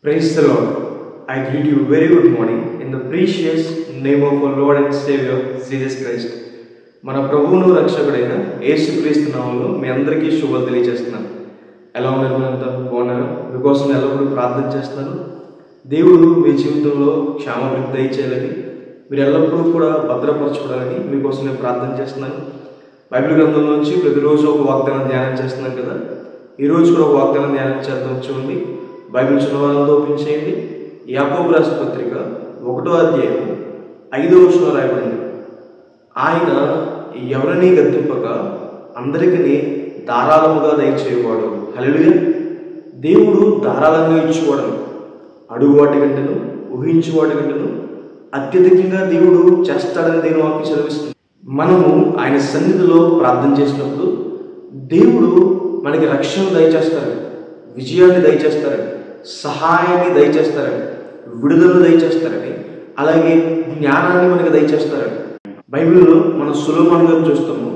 Praise the Lord. I greet you very good morning in the precious name of our Lord and Savior Jesus Christ. మన ప్రభువును రక్షకుడైన యేసుక్రీస్తు నామములో మీ అందరికీ శుభాలు తెలియజేస్తున్నాను. ఎలా ఉన్నారు? మీరంతా బాగున్నారా? మీకోసం ఎల్లప్పుడూ ప్రార్థన చేస్తున్నాను. దేవుడు మీ జీవితంలో క్షేమాభివృద్ధి దయచేయాలని, మీరు ఎల్లప్పుడూ కూడా భద్రపరచుకోవాలని మీకోసం నేను ప్రార్థన చేస్తున్నాను. బైబిల్ గ్రంథం నుంచి ప్రతిరోజు ఒక వాగ్దానం ధ్యానం చేస్తున్నాను కదా, ఈరోజు కూడా ఒక వాగ్దానం ధ్యానం చేద్దాం. చూడండి, బైబిల్ చిన్నవారంతో ఓపెన్ చేయండి. యాకోబు రాసిన పత్రిక 1వ అధ్యాయం 5వ వచనంలో రాయబడింది, ఆయన ఎవరిని గద్దింపక అందరికీ ధారాళముగా దయచేయవాడు. హల్లెలూయా. దేవుడు ధారాళంగా ఇచ్చేవాడు. అడుగు వాటి కంటేను, ఊహించు వాటి కంటేను అత్యధికంగా దేవుడు చేస్తాడని దేవుని వాక్యం చదివిస్తుంది. మనము ఆయన సన్నిధిలో ప్రార్థన చేసినప్పుడు దేవుడు మనకి రక్షణ దయచేస్తారని, విజయాన్ని దయచేస్తారని, సహాయాన్ని దయచేస్తారని, విడుదలను దయచేస్తారని, అలాగే జ్ఞానాన్ని మనకి దయచేస్తారని. బైబిల్లో మనం సొలొమోను గారిని చూస్తాము.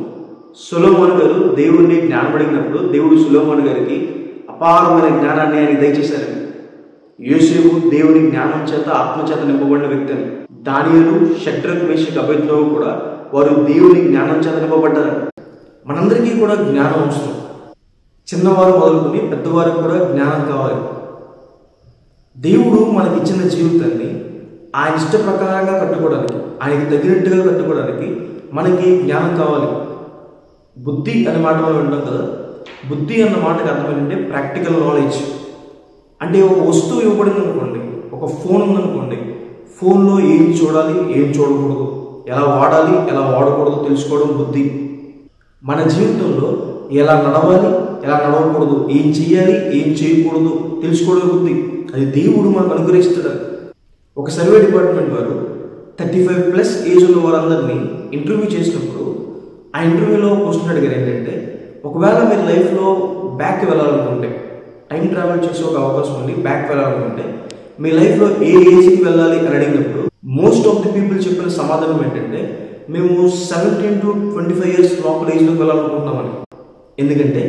సొలొమోను గారు దేవుడిని జ్ఞానం అడిగినప్పుడు దేవుడు సొలొమోను గారికి అపారమైన జ్ఞానాన్ని ఆయన దయచేశారని. యోసేపు దేవుని జ్ఞానం చేత ఆత్మచేత నింపబడిన వ్యక్తి అని. దానియేలు, షడ్రక్, మేషక్, అబేద్నెగో కూడా వారు దేవుని జ్ఞానం చేత నింపబడ్డారు. మనందరికీ కూడా జ్ఞానం అవసరం. చిన్నవారు మొదలుకొని పెద్దవారికి కూడా జ్ఞానం కావాలి. దేవుడు మనకిచ్చిన జీవితాన్ని ఆయన ఇష్ట ప్రకారంగా కట్టుకోవడానికి, ఆయనకి తగినట్టుగా కట్టుకోవడానికి మనకి జ్ఞానం కావాలి. బుద్ధి అనే మాట మనం వింటాం కదా. బుద్ధి అన్న మాటకు అర్థం ఏంటంటే ప్రాక్టికల్ నాలెడ్జ్. అంటే ఒక వస్తువు ఇవ్వబడింది అనుకోండి, ఒక ఫోన్ ఉందనుకోండి, ఫోన్లో ఏం చూడాలి, ఏం చూడకూడదు, ఎలా వాడాలి, ఎలా వాడకూడదు తెలుసుకోవడం బుద్ధి. మన జీవితంలో ఎలా నడవాలి, ఎలా నడవకూడదు, ఏం చేయాలి, ఏం చేయకూడదు తెలుసుకోవడం బుద్ధి. అది దేవుడు మనకు అనుగ్రహిస్తాడు. ఒక సర్వే డిపార్ట్మెంట్ వారు 35+ ఏజ్ ఉన్న వారందరినీ ఇంటర్వ్యూ చేసినప్పుడు ఆ ఇంటర్వ్యూలో క్వశ్చన్ అడిగారు ఏంటంటే, ఒకవేళ మీరు లైఫ్లో బ్యాక్ వెళ్ళాలనుకుంటే, టైం ట్రావెల్ చేసే ఒక అవకాశం ఉంది, బ్యాక్ వెళ్ళాలనుకుంటే మీ లైఫ్లో ఏ ఏజ్కి వెళ్ళాలి అని అడిగినప్పుడు మోస్ట్ ఆఫ్ ది పీపుల్ చెప్పిన సమాధానం ఏంటంటే, మేము 17 to 25 years లోపల ఏజ్లోకి వెళ్ళాలనుకుంటున్నామని. ఎందుకంటే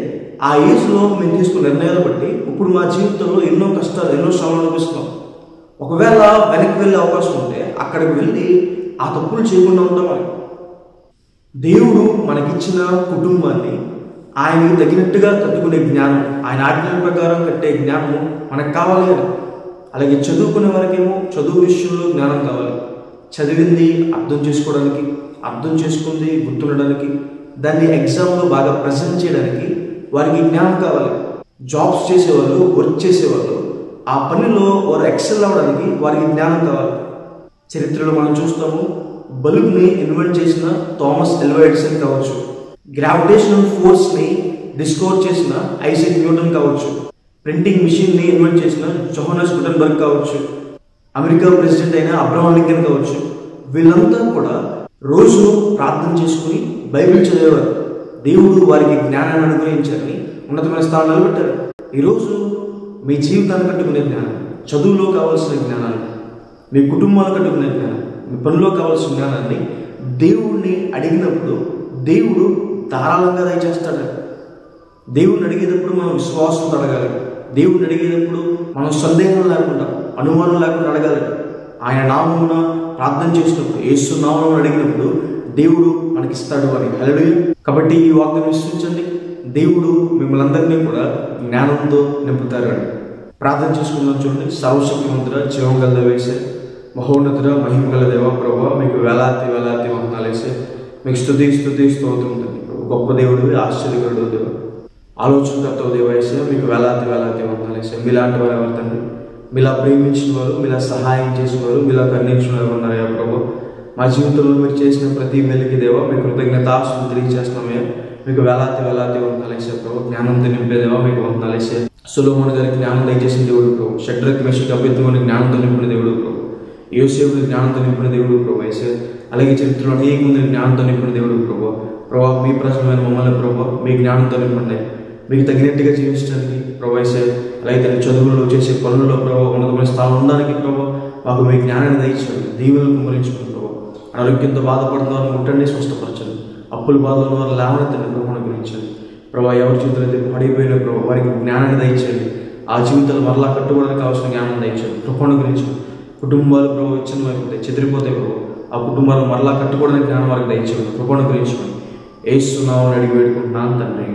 ఆ ఏజ్లో మేము తీసుకున్న నిర్ణయాలు బట్టి ఇప్పుడు మా జీవితంలో ఎన్నో కష్టాలు, ఎన్నో శ్రమలు అనిపిస్తున్నాం. ఒకవేళ వెనక్కి వెళ్ళే అవకాశం ఉంటే అక్కడికి వెళ్ళి ఆ తప్పులు చేయకుండా ఉంటామని. దేవుడు మనకిచ్చిన కుటుంబాన్ని ఆయనకి తగినట్టుగా కట్టుకునే జ్ఞానం, ఆయన ఆజ్ఞల ప్రకారం కట్టే జ్ఞానము మనకు కావాలి అని. అలాగే చదువుకునే వారికేమో చదువు విషయంలో జ్ఞానం కావాలి. చదివింది అర్థం చేసుకోవడానికి, అర్థం చేసుకుంది గుర్తుండడానికి, దాన్ని ఎగ్జామ్లో బాగా ప్రజెంట్ చేయడానికి వారికి జ్ఞానం కావాలి. జాబ్స్ చేసేవాళ్ళు, వర్క్ చేసేవాళ్ళు ఆ పనిలో వారు ఎక్సెల్ అవ్వడానికి వారికి జ్ఞానం కావాలి. చరిత్రలో మనం చూస్తాము, బల్బ్ని ఇన్వెంట్ చేసిన థామస్ ఆల్వా ఎడిసన్ కావచ్చు, గ్రావిటేషనల్ ఫోర్స్ని డిస్కవర్ చేసిన ఐజాక్ న్యూటన్ కావచ్చు, ప్రింటింగ్ మిషన్ని ఇన్వెంట్ చేసిన జోహానస్ గుటెన్బర్గ్ కావచ్చు, అమెరికా ప్రెసిడెంట్ అయిన అబ్రహాం లింకన్ కావచ్చు. వీళ్ళంతా కూడా రోజు ప్రార్థన చేసుకుని బైబిల్ చదివేవారు. దేవుడు వారికి జ్ఞానాన్ని అనుగ్రహించారని ఉన్నతమైన స్థానాలు పెట్టారు. ఈరోజు మీ జీవితాన్ని కట్టుకునే జ్ఞానం, చదువులో కావాల్సిన జ్ఞానాన్ని, మీ కుటుంబాలు కట్టుకునే జ్ఞానం, మీ పనిలో కావాల్సిన జ్ఞానాన్ని దేవుడిని అడిగినప్పుడు దేవుడు ధారాళంగా దయచేస్తాడు. దేవుడిని అడిగేటప్పుడు మనం విశ్వాసంతో అడగాలి. దేవుడిని అడిగేటప్పుడు మనం సందేహం లేకుండా, అనుమానం లేకుండా అడగాలి. ఆయన నామమున ప్రార్థన చేసినప్పుడు, యేసు నామమున అడిగినప్పుడు దేవుడు మనకిస్తాడు అని. హల్లెలూయా. కాబట్టి ఈ వాక్యం విశ్వసించండి. దేవుడు మిమ్మల్ని అందరినీ కూడా జ్ఞానంతో నింపుతారు అని ప్రార్థన చేసుకుందాం. చూడండి, సర్వశక్తిమంతుడ, జీవం గల వేసే, మహోన్నతుడ, మహిమ గల దేవ ప్రభువా, మీకు వేలాది వేలాది వందనాలు వేసే, మీకు స్తుతి స్తోత్రం ఉంటుంది. గొప్ప దేవుడివి, ఆశ్చర్యకరుడు దేవ, ఆలోచనకర్త దేవ వేసే, మీకు వేలాది వేలాది వందనాలు వేసే. మీలాంటి వారు ఎవరు తండ్రి? మీలా ప్రేమించిన వారు, మీలా సహాయం చేసిన వారు, మీలా కరుణించిన వారు ఉన్నారయ్యా ప్రభు. మా జీవితంలో మీరు చేసిన ప్రతి మేలుకి దేవ మీకు కృతజ్ఞతాస్తుతులు తెలియజేస్తున్నామయ్యా. మీకు వేలాది వేలాది వందనాలు వేసే ప్రభు. జ్ఞానంతో నింపేదేవా మీకు వందనాలు వేసే. సొలొమోను గారికి జ్ఞానం దయచేసిన దేవుడు ప్రభు. షడ్రక్, మేషక్, అబేద్నెగోని జ్ఞానంతో నింపిన దేవుడు ప్రభు. యోసేపుని జ్ఞానంతో నింపిన దేవుడు ప్రభు వేసే. అలాగే చరిత్రలో అనేక మందిని జ్ఞానంతో నింపిన దేవుడు ప్రభు. ప్రభావ మీ ప్రజలమైన మమ్మల్ని ప్రభావ మీ జ్ఞానంతో నింపండి, మీకు తగినట్టుగా జీవించడానికి ప్రభు వేసే. అలాగే చదువుల్లో చేసే పనుల్లో ప్రభావ ఉన్నతమైన స్థానం ఉండడానికి ప్రభావ మాకు మీ జ్ఞానాన్ని దయచేయండి. దీవులను కుమరించుకుని ప్రభావ. అనారోగ్యంతో బాధపడుతున్న వారిని ముట్టండి, స్వస్థపరచండి. అప్పుల బాధలు వారు లేవనెత్తండి, ప్రభువును గురించండి. ప్రభావ ఎవరి చేతులు అయితే పడిపోయిన ప్రభావ వారికి జ్ఞానాన్ని దయచేయండి, ఆ జీవితాలు మరలా కట్టుకోవడానికి కావాల్సిన జ్ఞానం దయచేయండి, కృపను గురించి. కుటుంబాలు ప్రభు ఇచ్చిన అయిపోతాయి, చెదిరిపోతాయి ప్రభు. ఆ కుటుంబాలు మరలా కట్టుకోవడానికి జ్ఞానం వారికి దయచేయండి, కృపను గురించి. యేసు నామమున అడిగి వేడుకుంటున్నాను తండ్రి.